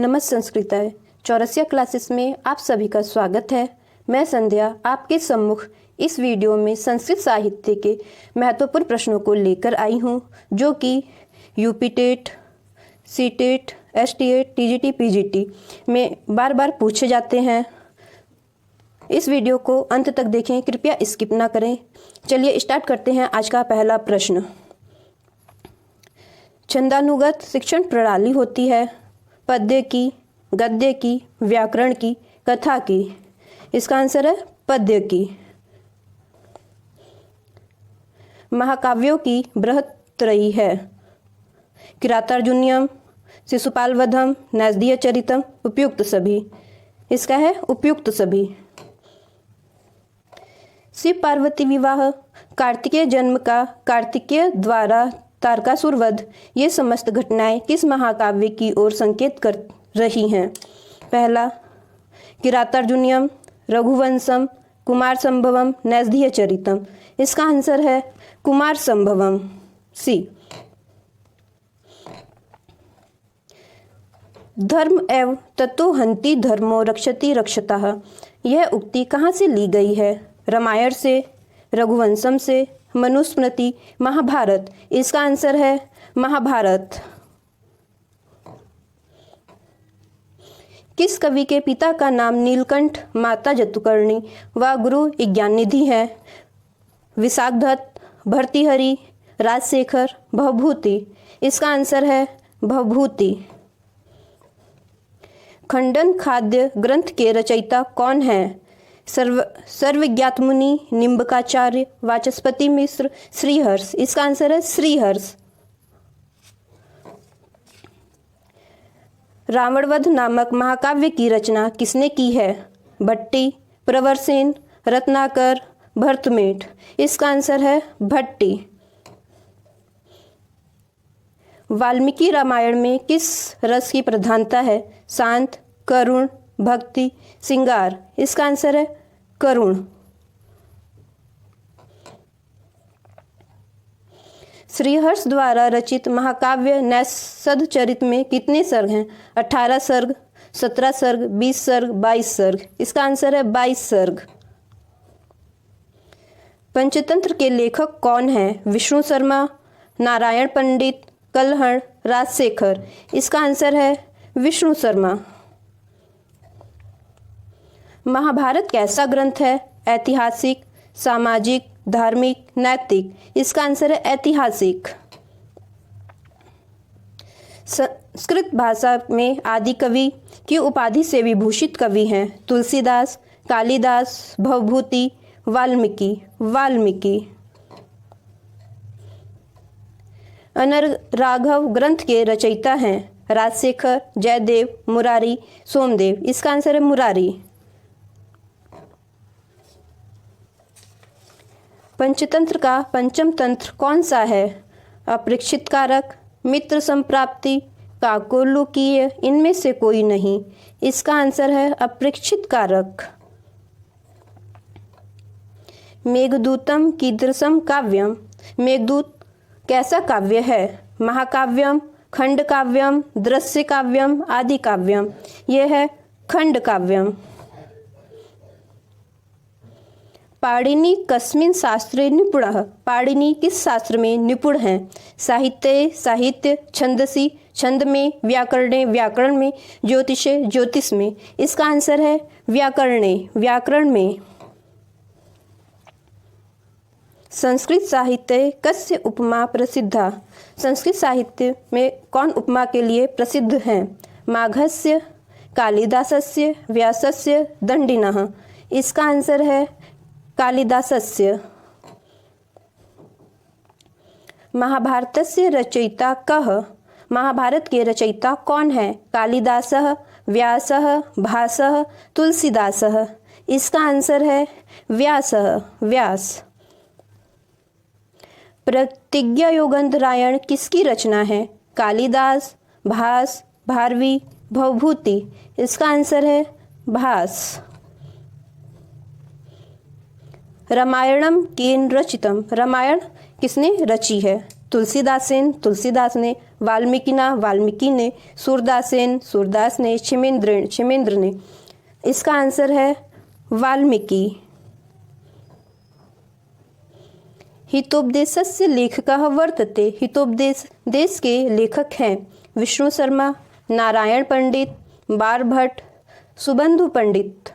नमस्ते संस्कृताय चौरसिया क्लासेस में आप सभी का स्वागत है। मैं संध्या आपके सम्मुख इस वीडियो में संस्कृत साहित्य के महत्वपूर्ण प्रश्नों को लेकर आई हूँ, जो कि UP TET, C TET, S T एट, टीजीटी, पीजीटी में बार बार पूछे जाते हैं। इस वीडियो को अंत तक देखें, कृपया स्किप ना करें। चलिए स्टार्ट करते हैं आज का पहला प्रश्न। छंदानुगत शिक्षण प्रणाली होती है पद्य की, गद्य की, व्याकरण की, कथा की। इसका आंसर है पद्य की। महाकाव्यों की बृहत्त्रयी है किरातार्जुनीयम, शिशुपाल वधम, नारदीय चरितम, उपयुक्त सभी। इसका है उपयुक्त सभी। शिव पार्वती विवाह, कार्तिकेय जन्म का, कार्तिकेय द्वारा तारकासुर वध, ये समस्त घटनाएं किस महाकाव्य की ओर संकेत कर रही हैं? पहला किरातार्जुनीयम, रघुवंशम, कुमार संभवम, नारदीय चरितम। इसका आंसर है कुमार संभवम, सी। धर्म एव ततो हन्ति धर्मो रक्षति रक्षतः, यह उक्ति कहाँ से ली गई है? रामायण से, रघुवंशम से, मनुस्मृति, महाभारत। इसका आंसर है महाभारत। किस कवि के पिता का नाम नीलकंठ, माता जतुकर्णी व गुरु ज्ञाननिधि है? विशाखदत्त, भर्तृहरि, राजशेखर, भवभूति। इसका आंसर है भवभूति। खंडन खाद्य ग्रंथ के रचयिता कौन है? सर्वज्ञात मुनि, निम्बकाचार्य, वाचस्पति मिश्र, श्रीहर्ष। इसका आंसर है श्रीहर्ष। रावणवध नामक महाकाव्य की रचना किसने की है? भट्टी, प्रवरसेन, रत्नाकर, भरतमेट। इसका आंसर है भट्टी। वाल्मीकि रामायण में किस रस की प्रधानता है? शांत, करुण, भक्ति, श्रृंगार। इसका आंसर है करुण। श्रीहर्ष द्वारा रचित महाकाव्य नैषधचरित में कितने सर्ग हैं? 18 सर्ग, 17 सर्ग, 20 सर्ग, 22 सर्ग। इसका आंसर है 22 सर्ग। पंचतंत्र के लेखक कौन हैं? विष्णु शर्मा, नारायण पंडित, कल्हण, राजशेखर। इसका आंसर है विष्णु शर्मा। महाभारत कैसा ग्रंथ है? ऐतिहासिक, सामाजिक, धार्मिक, नैतिक। इसका आंसर है ऐतिहासिक। संस्कृत भाषा में आदि कवि की उपाधि से विभूषित कवि हैं? तुलसीदास, कालिदास, भवभूति, वाल्मीकि। वाल्मीकि। अनराघव ग्रंथ के रचयिता हैं? राजशेखर, जयदेव, मुरारी, सोमदेव। इसका आंसर है मुरारी। पंचतंत्र का पंचम तंत्र कौन सा है? अपरीक्षित कारक, मित्र संप्राप्ति, काकोलुकीय। इनमें से कोई नहीं। इसका आंसर है अपरीक्षित कारक। मेघदूतम कीदृशम काव्यम, मेघदूत कैसा काव्य है? महाकाव्यम, खंड काव्यम, दृश्य काव्यम, आदि काव्यम। यह है खंड काव्यम। पाणिनि कस्मिन् शास्त्रे निपुणः, पाणिनि किस शास्त्र में निपुण हैं? साहित्ये, साहित्य, छंदसी, छंद में, व्याकरणे, व्याकरण में, ज्योतिषे, ज्योतिष में। इसका आंसर है व्याकरणे, व्याकरण में। संस्कृत साहित्य कस्य उपमा प्रसिद्धा, संस्कृत साहित्य में कौन उपमा के लिए प्रसिद्ध हैं? माघस्य, कालिदासस्य, व्यासस्य, दंडिनः। इसका आंसर है कालिदासस्य। महाभारतस्य रचयिता कः, महाभारत के रचयिता कौन है? कालिदासः, व्यासः, भासः, तुलसीदासः। इसका आंसर है व्यासः, व्यास। प्रतिज्ञा योगंतरायण किसकी रचना है? कालिदास, भास, भारवी, भवभूति। इसका आंसर है भास। रामायणम केन रचितम, रामायण किसने रची है? तुलसीदास ने, वाल्मीकि ने, सूरदास ने, क्षेमेंद्र ने। इसका आंसर है वाल्मीकि। हितोपदेशस्य लेखकः वर्तते। हितोपदेश के लेखक हैं विष्णु शर्मा, नारायण पंडित, बारभट्ट, सुबंधु पंडित।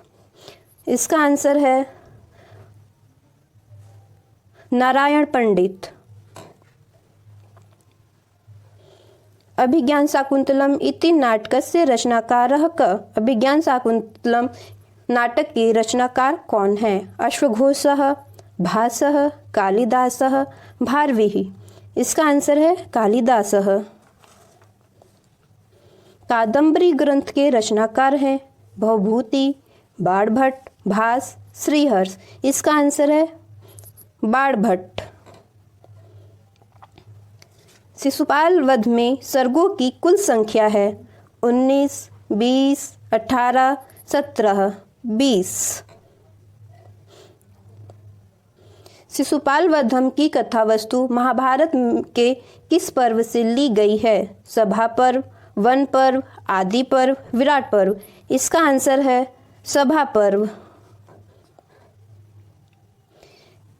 इसका आंसर है नारायण पंडित। अभिज्ञान शाकुंतलम इति नाटकस्य रचनाकारः कः। अभिज्ञान शाकुंतलम नाटक के रचनाकार कौन है? अश्वघोषः, भासः, कालिदासः, भारविः। इसका आंसर है कालिदासः। कादंबरी ग्रंथ के रचनाकार हैं भवभूति, बाणभट्ट, भास, श्रीहर्ष। इसका आंसर है बाणभट्ट। शिशुपाल वध में सर्गों की कुल संख्या है 19, 20, 18, 17, 20। शिशुपाल वधम की कथा वस्तु महाभारत के किस पर्व से ली गई है? सभा पर्व, वन पर्व, आदि पर्व, विराट पर्व। इसका आंसर है सभा पर्व।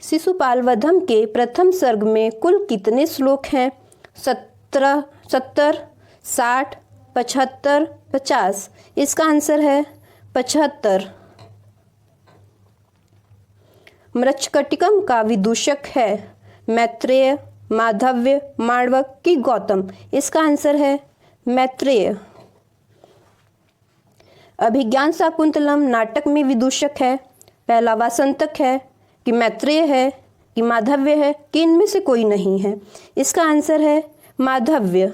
शिशुपाल वधम के प्रथम सर्ग में कुल कितने श्लोक हैं? 70, 60, 75, 50। इसका आंसर है 75। मृच्छकटिकम का विदूषक है मैत्रेय, माधव्य, माणवक की गौतम। इसका आंसर है मैत्रेय। अभिज्ञान शाकुंतलम नाटक में विदूषक है पहला वासंतक है कि मैत्रेय है कि माधव्य है कि इनमें से कोई नहीं है? इसका आंसर है माधव्य।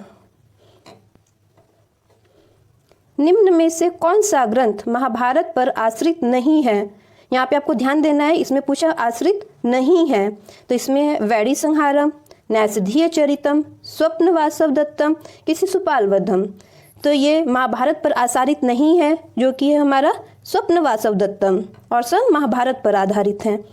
निम्न में से कौन सा ग्रंथ महाभारत पर आश्रित नहीं है? यहाँ पे आपको ध्यान देना है, इसमें पूछा आश्रित नहीं है तो इसमें है वैरी संहारम, नैषधीय चरितम, स्वप्न वासव दत्तम कि शिशुपाल वधम। तो ये महाभारत पर आधारित नहीं है, जो कि है हमारा स्वप्न वासव दत्तम, और सब महाभारत पर आधारित हैं।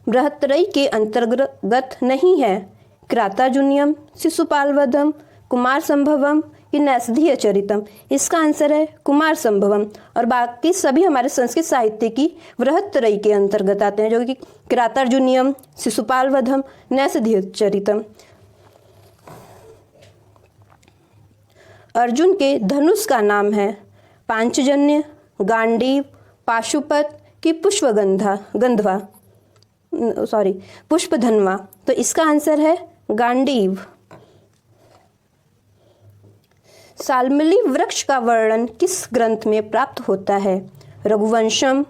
बृहत्त्रयी के अंतर्गत नहीं है क्रातार्जुनीयम, शिशुपाल वधम, कुमार संभवम कि नैषधीय चरितम। इसका आंसर है कुमार संभवम। और बाकी सभी हमारे संस्कृत साहित्य की बृहत्त्रयी के अंतर्गत आते हैं, जो कि क्रातार्जुनीयम, शिशुपाल वधम, नैषधीय चरितम। अर्जुन के धनुष का नाम है पांचजन्य, गांडीव, पाशुपत कि पुष्पधन्वा। तो इसका आंसर है गांडीव। सालमली वृक्ष का वर्णन किस ग्रंथ में प्राप्त होता है? रघुवंशम,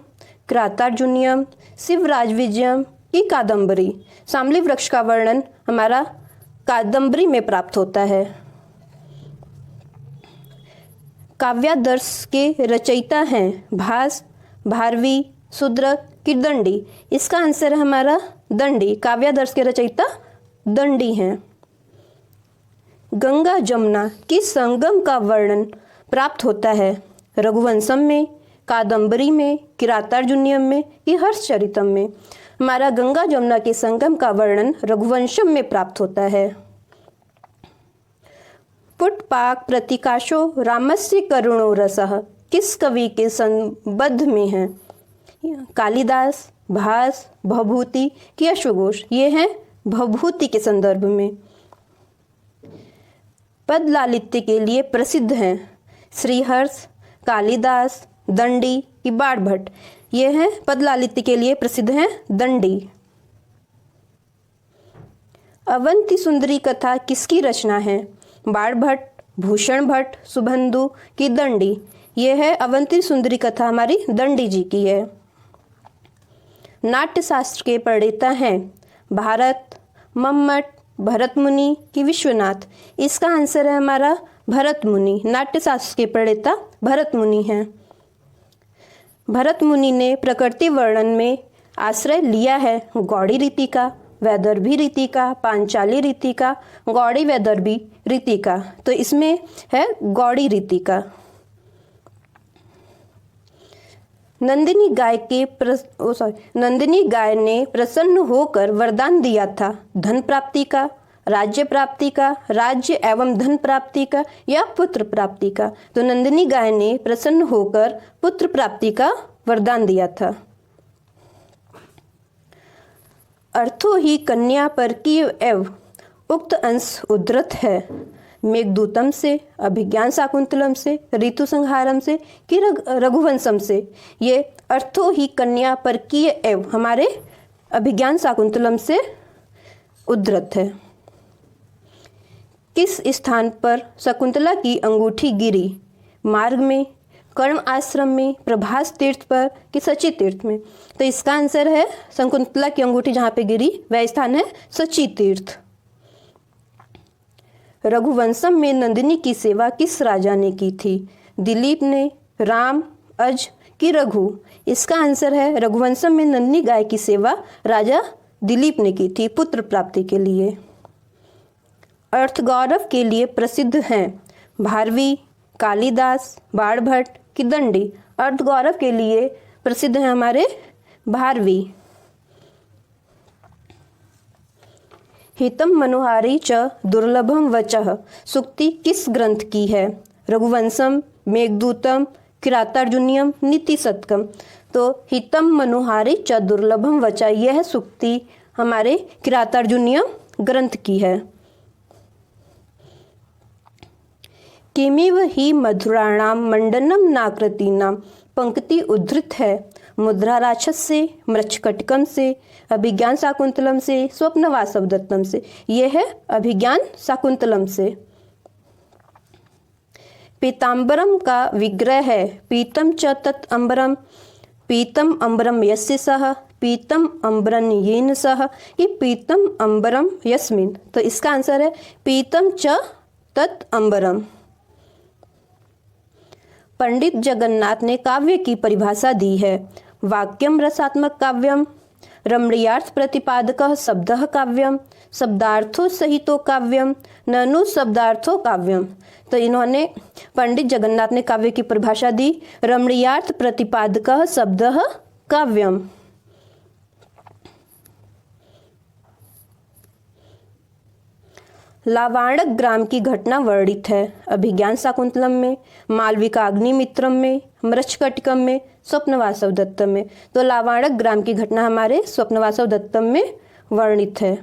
क्रातार्जुनीयम, शिवराजविजयम की कादंबरी। सालमली वृक्ष का वर्णन हमारा कादंबरी में प्राप्त होता है। काव्यादर्श के रचयिता हैं भास, भारवी, शूद्रक कि दंडी। इसका आंसर है हमारा दंडी। काव्यादर्श के रचयिता दंडी हैं। गंगा जमुना की संगम का वर्णन प्राप्त होता है रघुवंशम में, कादंबरी में, किरातार्जुनीयम में कि हर्षचरितम में? हमारा गंगा जमुना के संगम का वर्णन रघुवंशम में प्राप्त होता है। पुटपाक प्रतिकाशो रामस्य करुणो रसः किस कवि के संबद्ध में है? कालिदास, भास, भवभूति कि अश्वघोष? ये हैं भवभूति के संदर्भ में। पद लालित्य के लिए प्रसिद्ध हैं श्रीहर्ष, कालिदास, दंडी कि बाणभट्ट? ये हैं पद लालित्य के लिए प्रसिद्ध हैं दंडी। अवंती सुंदरी कथा किसकी रचना है? बाणभट्ट, भूषण भट्ट, सुबंधु कि दंडी? ये है अवंती सुंदरी कथा हमारी दंडी जी की है। नाट्य शास्त्र के प्रणेता हैं भारत, मम्मट, भरत मुनि कि विश्वनाथ? इसका आंसर है हमारा भरत मुनि। नाट्य शास्त्र के प्रणेता भरत मुनि हैं। भरत मुनि ने प्रकृति वर्णन में आश्रय लिया है गौड़ी रीति का, वैदर्भी रीति का, पांचाली रीति का, गौड़ी वैदर्भी रीति का। तो इसमें है गौड़ी रीति का। नंदिनी गाय ने प्रसन्न होकर वरदान दिया था धन प्राप्ति का, राज्य प्राप्ति का, राज्य एवं धन प्राप्ति का या पुत्र प्राप्ति का। तो नंदिनी गाय ने प्रसन्न होकर पुत्र प्राप्ति का वरदान दिया था। अर्थो ही कन्या पर की एव उक्त अंश उद्धृत है मेघदूतम से, अभिज्ञान शाकुंतलम से, ऋतु संहारम से कि रघुवंशम से। ये अर्थो ही कन्या पर की एव हमारे अभिज्ञान शाकुंतलम से उद्धृत है। किस स्थान पर शकुंतला की अंगूठी गिरी? मार्ग में, कर्ण आश्रम में, प्रभास तीर्थ पर कि सची तीर्थ में। तो इसका आंसर है शकुंतला की अंगूठी जहाँ पे गिरी वह स्थान है सची तीर्थ। रघुवंशम में नंदिनी की सेवा किस राजा ने की थी? दिलीप ने, राम, अज कि रघु? इसका आंसर है रघुवंशम में नंदिनी गाय की सेवा राजा दिलीप ने की थी पुत्र प्राप्ति के लिए। अर्थगौरव के लिए प्रसिद्ध हैं भारवी, कालिदास, बाणभट्ट कि दंडी? अर्थगौरव के लिए प्रसिद्ध हैं हमारे भारवी। हितम मनोहारी च दुर्लभम वचः सूक्ति किस ग्रंथ की है? रघुवंशम, मेघदूतम, किरातार्जुनीयम, नीति शतकम। तो हितम मनोहारी च दुर्लभम वचः यह सूक्ति हमारे किरातार्जुनीयम ग्रंथ की है। किमिव ही मधुराणाम मंडनम नाकृतीनाम पंक्ति उद्धृत है मुद्रा राक्षस से, मृच्छकटिकम से, अभिज्ञान शाकुंतलम से, स्वप्न वासव दत्तम से। यह है अभिज्ञान शाकुंतलम से। पीताम्बरम का विग्रह है पीतम च तत् अम्बरम, पीतम अम्बरम यस्य सह, पीतम अम्बरन येन सह कि पीतम अम्बरम यस्मिन। तो इसका आंसर है पीतम च तत् अम्बरम। पंडित जगन्नाथ ने काव्य की परिभाषा दी है वाक्यम रसात्मक काव्यम, रमणीयार्थ प्रतिपादकः शब्दः काव्यम, शब्दार्थो सहितो काव्यम, ननु शब्दार्थो काव्यम। तो इन्होंने पंडित जगन्नाथ ने काव्य की परिभाषा दी रमणीयार्थ प्रतिपादकः शब्दः काव्यम। लावाणक ग्राम की घटना वर्णित है अभिज्ञान शाकुंतलम में, मालविका अग्निमित्रम में, मृच्छकटिकम में, स्वप्नवासव दत्तम में। तो लावाणक ग्राम की घटना हमारे स्वप्नवासव दत्तम में वर्णित है।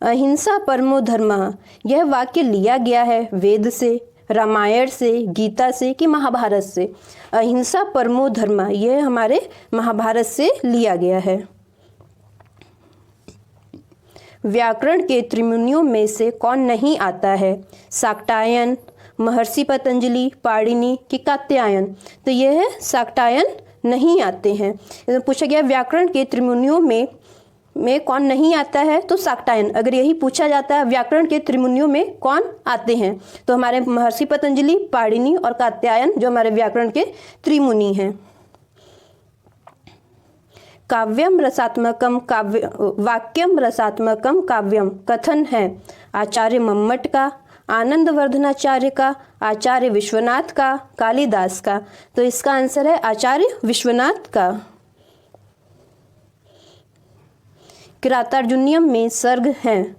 अहिंसा परमो धर्मः यह वाक्य लिया गया है वेद से, रामायण से, गीता से कि महाभारत से? अहिंसा परमो धर्मः यह हमारे महाभारत से लिया गया है। व्याकरण के त्रिमुनियों में से कौन नहीं आता है? शाक्टायन, महर्षि पतंजलि, पाणिनि कि कात्यायन? तो यह है शाक्टायन नहीं आते हैं। पूछा गया व्याकरण के त्रिमुनियों में कौन नहीं आता है? तो शाक्टायन। अगर यही पूछा जाता है व्याकरण के त्रिमुनियों में कौन आते हैं तो हमारे महर्षि पतंजलि, पाणिनि और कात्यायन जो हमारे व्याकरण के त्रिमुनि हैं। काव्यम रसात्मकम काव्य वाक्यम रसात्मकम काव्यम कथन है आचार्य मम्मट का, आनंदवर्धनाचार्य का, आचार्य विश्वनाथ का, कालिदास का? तो इसका आंसर है आचार्य विश्वनाथ का। किरातार्जुनीयम में सर्ग हैं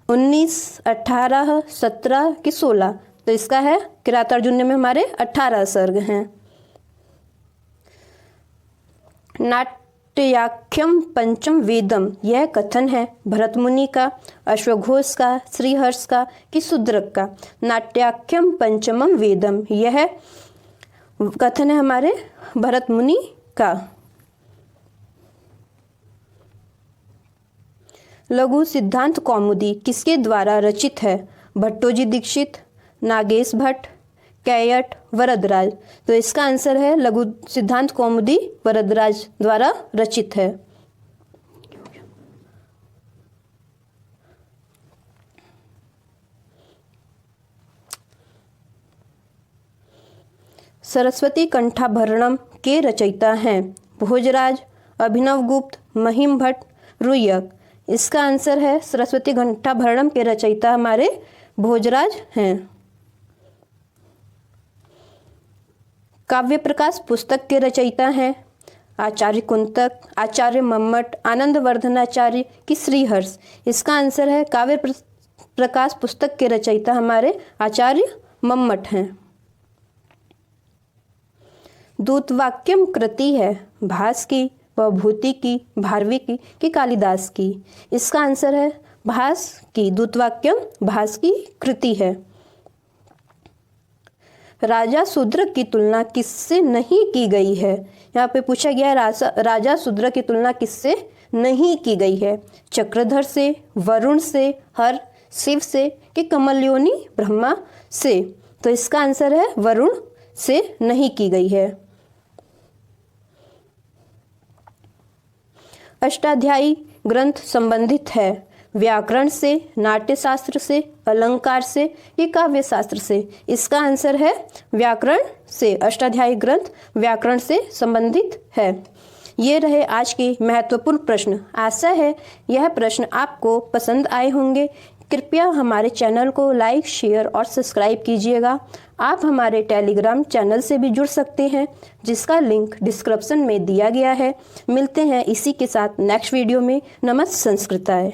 19, 18, 17 कि 16? तो इसका है किरातार्जुनीयम में हमारे 18 सर्ग हैं। नाट्याख्यम पंचम वेदम यह कथन है भरत मुनि का, अश्वघोष का, श्रीहर्ष का कि शूद्रक का? नाट्याख्यम पंचमम वेदम यह कथन है हमारे भरत मुनि का। लघु सिद्धांत कौमुदी किसके द्वारा रचित है? भट्टोजी दीक्षित, नागेश भट्ट, कैयट, वरदराज? तो इसका आंसर है लघु सिद्धांत कौमुदी वरदराज द्वारा रचित है। सरस्वती कंठाभरणम के रचयिता हैं भोजराज, अभिनवगुप्त, महिम भट्ट, रुय्यक? इसका आंसर है सरस्वती कंठाभरणम के रचयिता हमारे भोजराज हैं। काव्य प्रकाश पुस्तक के रचयिता हैं आचार्य कुंतक, आचार्य मम्मट, आनंदवर्धनाचार्य कि श्रीहर्ष? इसका आंसर है काव्य प्रकाश पुस्तक के रचयिता हमारे आचार्य मम्मट हैं। दूतवाक्यम कृति है भास की, भभूति की, भारवी की कि कालिदास की? इसका आंसर है भास की। दूतवाक्यम भास की कृति है। राजा शूद्र की तुलना किससे नहीं की गई है? यहाँ पे पूछा गया है राजा शूद्र की तुलना किससे नहीं की गई है? चक्रधर से, वरुण से, हर, शिव से कि कमलयोनि ब्रह्मा से? तो इसका आंसर है वरुण से नहीं की गई है। अष्टाध्यायी ग्रंथ संबंधित है व्याकरण से, नाट्यशास्त्र से, अलंकार से कि काव्य शास्त्र से? इसका आंसर है व्याकरण से। अष्टाध्यायी ग्रंथ व्याकरण से संबंधित है। ये रहे आज के महत्वपूर्ण प्रश्न। आशा है यह प्रश्न आपको पसंद आए होंगे। कृपया हमारे चैनल को लाइक, शेयर और सब्सक्राइब कीजिएगा। आप हमारे टेलीग्राम चैनल से भी जुड़ सकते हैं, जिसका लिंक डिस्क्रिप्शन में दिया गया है। मिलते हैं इसी के साथ नेक्स्ट वीडियो में। नमस्ते संस्कृताय।